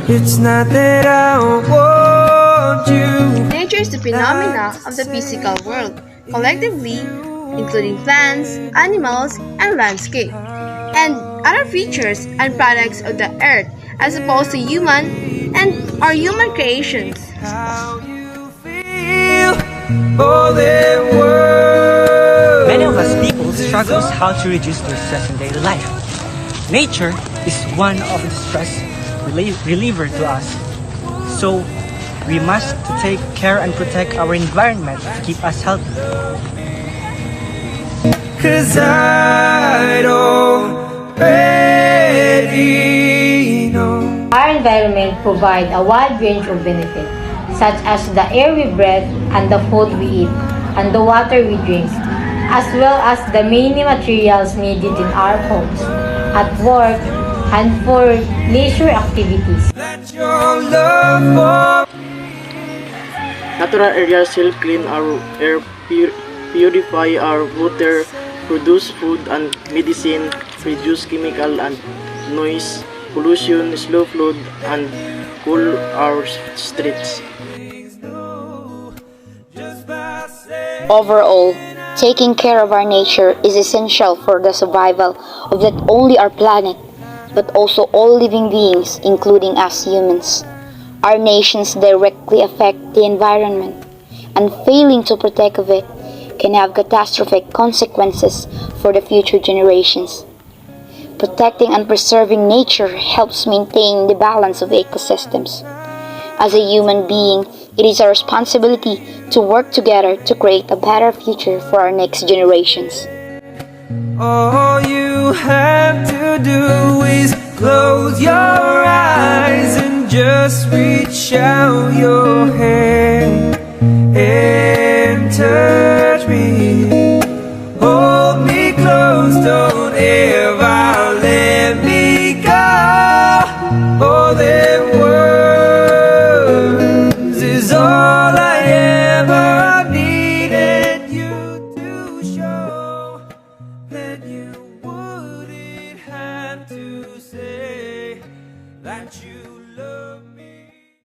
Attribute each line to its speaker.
Speaker 1: It's not that I want you.
Speaker 2: Nature is the phenomena of the physical world, collectively, including plants, animals, and landscape, and other features and products of the earth as opposed to human and our human creations.
Speaker 1: How you feel, all that world.
Speaker 3: Many of us people struggles how to reduce their stress in daily life. Nature is one of the stress reliever to us. So we must to take care and protect our environment to keep us healthy.
Speaker 1: 'Cause I already know.
Speaker 4: Our environment provides a wide range of benefits, such as the air we breathe and the food we eat and the water we drink, as well as the many materials needed in our homes, at work, and for leisure activities.
Speaker 1: Let your love for
Speaker 5: Natural areas help clean our air, purify our water, produce food and medicine, reduce chemical and noise pollution, slow flood, and cool our streets.
Speaker 6: Overall, taking care of our nature is essential for the survival of not only our planet, but also all living beings, including us humans. Our nations directly affect the environment, and failing to protect of it can have catastrophic consequences for the future generations. Protecting and preserving nature helps maintain the balance of ecosystems. As a human being, it is our responsibility to work together to create a better future for our next generations.
Speaker 1: all you have to do is close your eyes and just reach out your hand and touch me. Hold me close, don't ever let me go. All that words is all